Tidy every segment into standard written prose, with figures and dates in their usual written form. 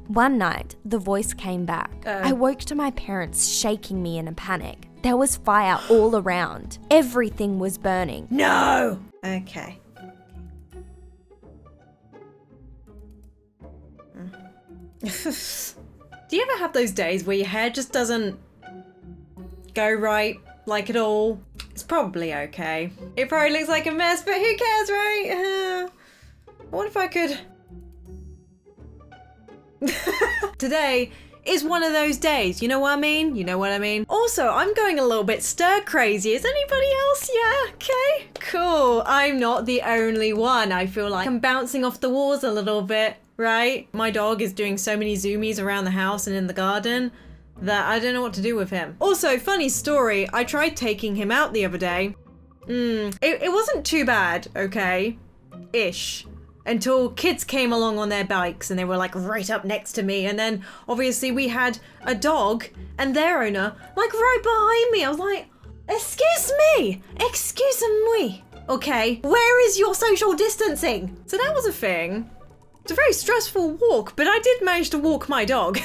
One night, the voice came back. I woke to my parents shaking me in a panic. There was fire all around. Everything was burning. No! Okay. Do you ever have those days where your hair just doesn't go right, like at all? It's probably okay. It probably looks like a mess, but who cares, right? What if I could... Today is one of those days, you know what I mean? You know what I mean? Also, I'm going a little bit stir crazy. Is anybody else? Yeah, okay, cool. I'm not the only one. I feel like I'm bouncing off the walls a little bit, right? My dog is doing so many zoomies around the house and in the garden that I don't know what to do with him. Also, funny story, I tried taking him out the other day. It wasn't too bad, okay? Ish. Until kids came along on their bikes and they were like right up next to me. And then obviously we had a dog and their owner like right behind me. I was like, excuse me. Okay, where is your social distancing? So that was a thing. It's a very stressful walk, but I did manage to walk my dog.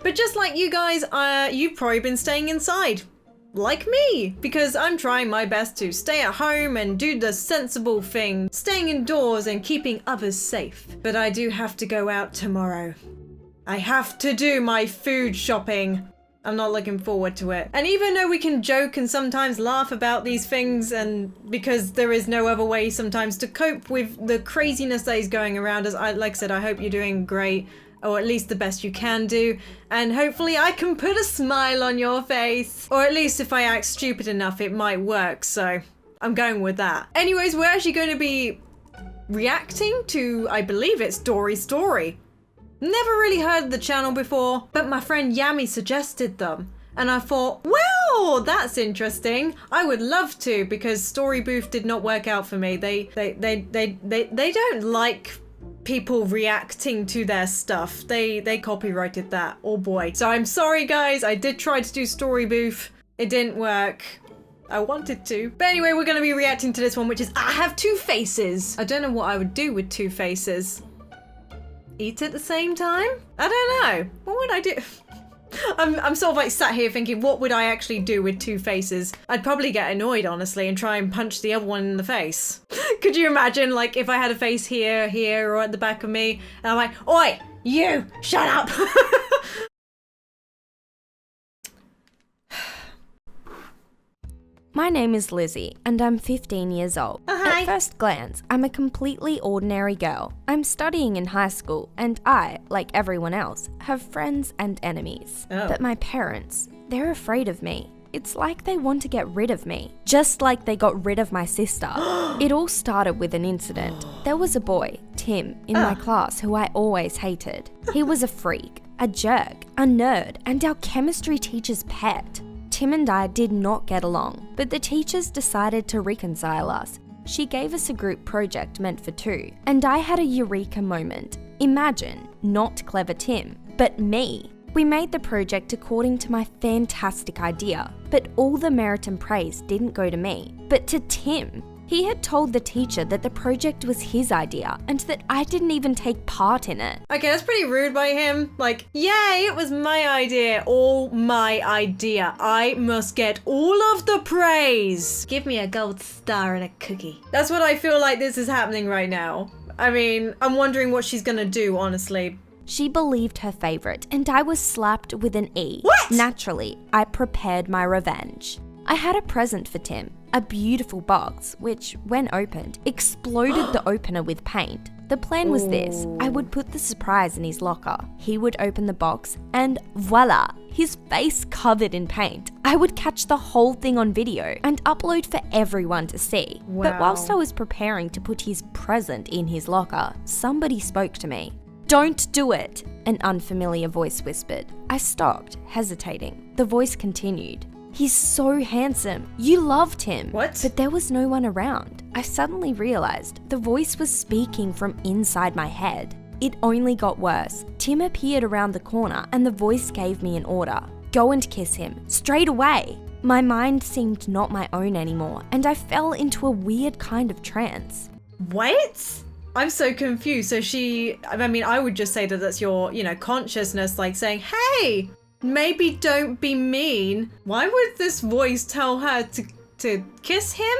But just like you guys, you've probably been staying inside. Like me, because I'm trying my best to stay at home and do the sensible thing, staying indoors and keeping others safe. But I do have to go out tomorrow. I have to do my food shopping. I'm not looking forward to it. And even though we can joke and sometimes laugh about these things, and because there is no other way sometimes to cope with the craziness that is going around us, like I said, I hope you're doing great. Or at least the best you can do, and hopefully I can put a smile on your face. Or at least if I act stupid enough, it might work, so I'm going with that. Anyways, we're actually going to be reacting to, I believe it's Dory Story. Never really heard of the channel before, but my friend Yami suggested them. And I thought, well, that's interesting. I would love to, because Story Booth did not work out for me. They don't like people reacting to their stuff. They copyrighted that. Oh boy. So I'm sorry guys, I did try to do Story Booth. It didn't work. I wanted to. But anyway, we're gonna be reacting to this one, which is I have two faces. I don't know what I would do with two faces. Eat at the same time? I don't know. What would I do? I'm sort of like sat here thinking, what would I actually do with two faces? I'd probably get annoyed, honestly, and try and punch the other one in the face. Could you imagine, like, if I had a face here, or at the back of me, and I'm like, oi, you, shut up! My name is Lizzie, and I'm 15 years old. Hi. At first glance, I'm a completely ordinary girl. I'm studying in high school, and I, like everyone else, have friends and enemies. Oh. But my parents, they're afraid of me. It's like they want to get rid of me, just like they got rid of my sister. It all started with an incident. There was a boy, Tim, in my class who I always hated. He was a freak, a jerk, a nerd, and our chemistry teacher's pet. Tim and I did not get along, but the teachers decided to reconcile us. She gave us a group project meant for two, and I had a eureka moment. Imagine, not clever Tim, but me. We made the project according to my fantastic idea, but all the merit and praise didn't go to me, but to Tim. He had told the teacher that the project was his idea and that I didn't even take part in it. Okay, that's pretty rude by him. Like, yay, it was my idea, all my idea. I must get all of the praise. Give me a gold star and a cookie. That's what I feel like this is happening right now. I mean, I'm wondering what she's gonna do, honestly. She believed her favourite, and I was slapped with an E. What? Naturally, I prepared my revenge. I had a present for Tim, a beautiful box, which, when opened, exploded the opener with paint. The plan was this: I would put the surprise in his locker. He would open the box, and voila, his face covered in paint. I would catch the whole thing on video and upload for everyone to see. Wow. But whilst I was preparing to put his present in his locker, somebody spoke to me. "Don't do it," an unfamiliar voice whispered. I stopped, hesitating. The voice continued. "He's so handsome. You loved him." What? But there was no one around. I suddenly realized the voice was speaking from inside my head. It only got worse. Tim appeared around the corner and the voice gave me an order. Go and kiss him, straight away. My mind seemed not my own anymore, and I fell into a weird kind of trance. What? I'm so confused. So I would just say that that's your, consciousness like saying, hey, maybe don't be mean. Why would this voice tell her to kiss him?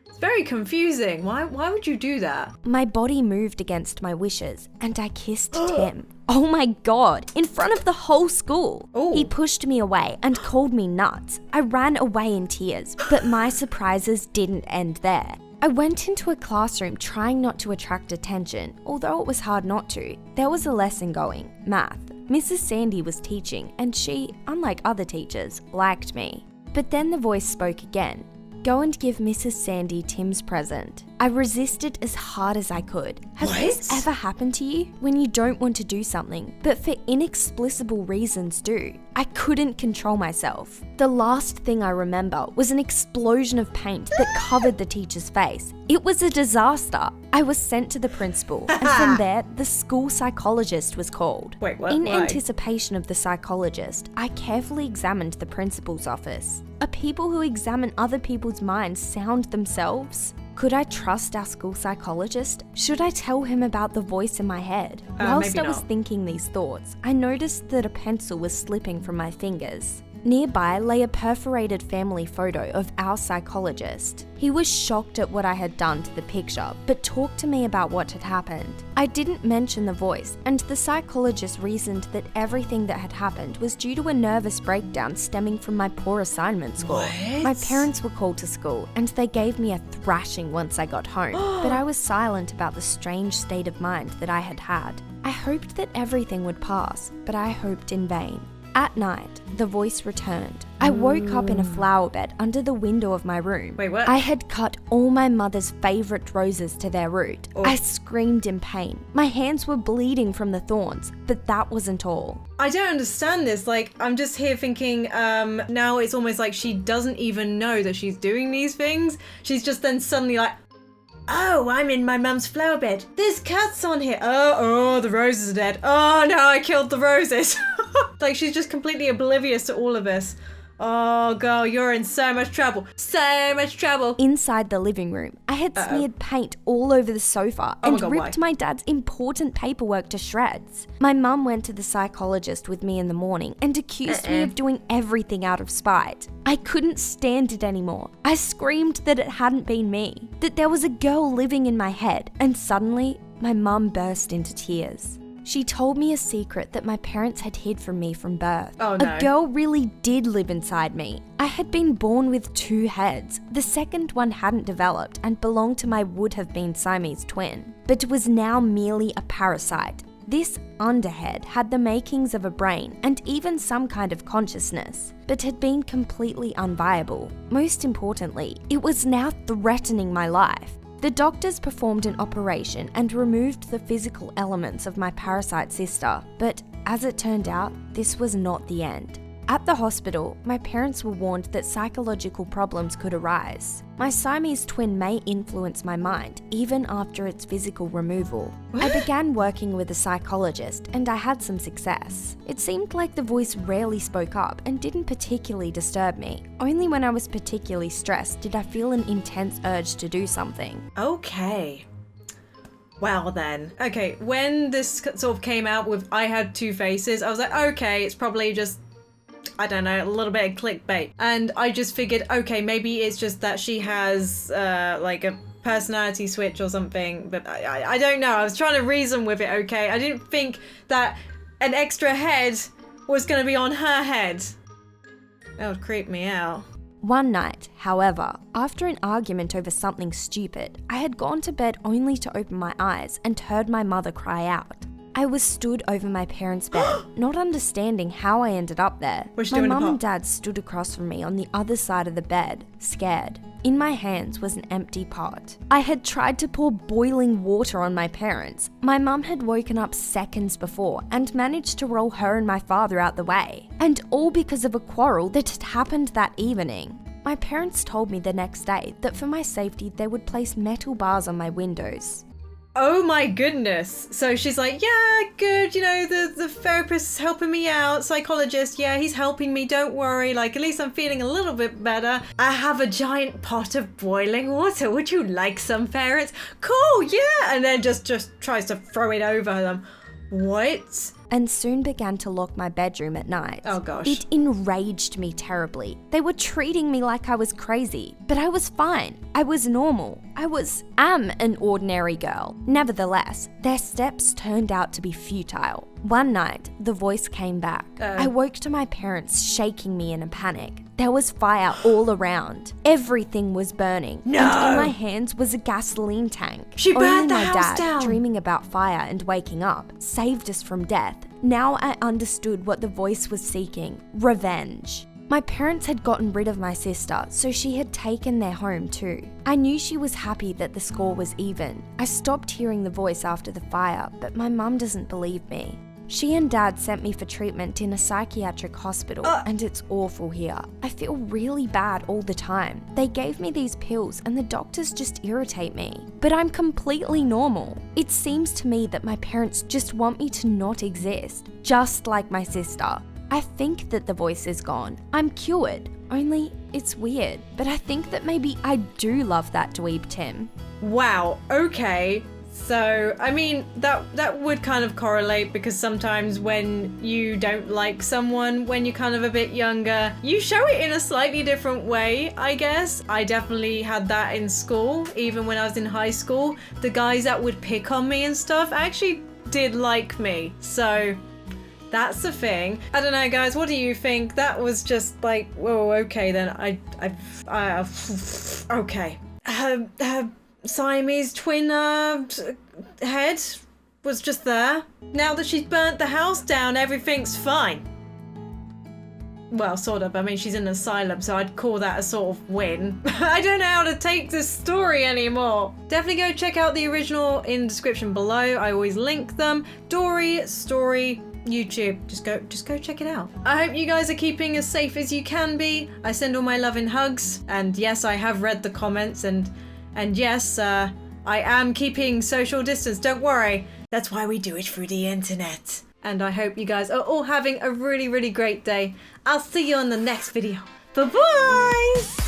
It's very confusing. Why would you do that? My body moved against my wishes and I kissed Tim. Oh my God, in front of the whole school. Ooh. He pushed me away and called me nuts. I ran away in tears, but my surprises didn't end there. I went into a classroom trying not to attract attention, although it was hard not to. There was a lesson going, math. Mrs. Sandy was teaching and she, unlike other teachers, liked me. But then the voice spoke again. Go and give Mrs. Sandy Tim's present. I resisted as hard as I could. Has this ever happened to you? When you don't want to do something, but for inexplicable reasons do? I couldn't control myself. The last thing I remember was an explosion of paint that covered the teacher's face. It was a disaster. I was sent to the principal, and from there, the school psychologist was called. Wait, what? In Why? anticipation of the psychologist, I carefully examined the principal's office. Are people who examine other people's minds sound themselves? Could I trust our school psychologist? Should I tell him about the voice in my head? Whilst maybe I was not. thinking these thoughts, I noticed that a pencil was slipping from my fingers. Nearby lay a perforated family photo of our psychologist. He was shocked at what I had done to the picture, but talked to me about what had happened. I didn't mention the voice, and the psychologist reasoned that everything that had happened was due to a nervous breakdown stemming from my poor assignment score. What? My parents were called to school, and they gave me a thrashing once I got home, but I was silent about the strange state of mind that I had had. I hoped that everything would pass, but I hoped in vain. At night, the voice returned. I woke up in a flower bed under the window of my room. Wait, what? I had cut all my mother's favourite roses to their root. Oh. I screamed in pain. My hands were bleeding from the thorns, but that wasn't all. I don't understand this. Like, I'm just here thinking, now it's almost like she doesn't even know that she's doing these things. She's just then suddenly like, oh, I'm in my mum's flower bed. There's cats on here. Oh, the roses are dead. Oh no, I killed the roses. Like, she's just completely oblivious to all of this. Oh, girl, you're in so much trouble. So much trouble. Inside the living room, I had smeared paint all over the sofa and God, ripped my dad's important paperwork to shreds. My mum went to the psychologist with me in the morning and accused me of doing everything out of spite. I couldn't stand it anymore. I screamed that it hadn't been me, that there was a girl living in my head, and suddenly my mum burst into tears. She told me a secret that my parents had hid from me from birth. Oh, no. A girl really did live inside me. I had been born with 2 heads. The second one hadn't developed and belonged to my would-have-been Siamese twin, but was now merely a parasite. This underhead had the makings of a brain and even some kind of consciousness, but had been completely unviable. Most importantly, it was now threatening my life. The doctors performed an operation and removed the physical elements of my parasite sister, but as it turned out, this was not the end. At the hospital, my parents were warned that psychological problems could arise. My Siamese twin may influence my mind even after its physical removal. I began working with a psychologist and I had some success. It seemed like the voice rarely spoke up and didn't particularly disturb me. Only when I was particularly stressed did I feel an intense urge to do something. Okay. Well then. Okay, when this sort of came out with I had 2 faces, I was like, okay, it's probably just, I don't know, a little bit of clickbait. And I just figured, okay, maybe it's just that she has like a personality switch or something, but I don't know. I was trying to reason with it, okay? I didn't think that an extra head was going to be on her head. That would creep me out. One night, however, after an argument over something stupid, I had gone to bed only to open my eyes and heard my mother cry out. I was stood over my parents' bed, not understanding how I ended up there. What's she My doing in the mum and pot? dad stood across from me on the other side of the bed, scared. In my hands was an empty pot. I had tried to pour boiling water on my parents. My mum had woken up seconds before and managed to roll her and my father out the way. And all because of a quarrel that had happened that evening. My parents told me the next day that for my safety they would place metal bars on my windows. Oh my goodness. So she's like, yeah, good, you know, the therapist's helping me out, psychologist, yeah, he's helping me, don't worry, like, at least I'm feeling a little bit better. I have a giant pot of boiling water, would you like some, parents? Cool, yeah, and then just tries to throw it over them. What? And soon began to lock my bedroom at night. Oh gosh. It enraged me terribly. They were treating me like I was crazy, but I was fine. I was normal. am an ordinary girl. Nevertheless, their steps turned out to be futile. One night, the voice came back. I woke to my parents shaking me in a panic. There was fire all around. Everything was burning. No! And in my hands was a gasoline tank. She burned the Only my house dad, down. dreaming about fire and waking up, saved us from death. Now I understood what the voice was seeking: revenge. My parents had gotten rid of my sister, so she had taken their home too. I knew she was happy that the score was even. I stopped hearing the voice after the fire, but my mum doesn't believe me. She and Dad sent me for treatment in a psychiatric hospital, and it's awful here. I feel really bad all the time. They gave me these pills and the doctors just irritate me. But I'm completely normal. It seems to me that my parents just want me to not exist, just like my sister. I think that the voice is gone. I'm cured. Only it's weird. But I think that maybe I do love that dweeb Tim. Wow, okay. So, I mean, that would kind of correlate, because sometimes when you don't like someone when you're kind of a bit younger, you show it in a slightly different way, I guess. I definitely had that in school, even when I was in high school. The guys that would pick on me and stuff actually did like me. So, that's the thing. I don't know, guys, what do you think? That was just like, whoa, okay then. Okay. Siamese twin head was just there. Now that she's burnt the house down, everything's fine. Well, sort of. I mean, she's in an asylum, so I'd call that a sort of win. I don't know how to take this story anymore. Definitely go check out the original in the description below. I always link them. Dory Story, YouTube. Just go check it out. I hope you guys are keeping as safe as you can be. I send all my love and hugs. And yes, I have read the comments, and yes, I am keeping social distance, don't worry. That's why we do it through the internet. And I hope you guys are all having a really, really great day. I'll see you on the next video. Bye-bye!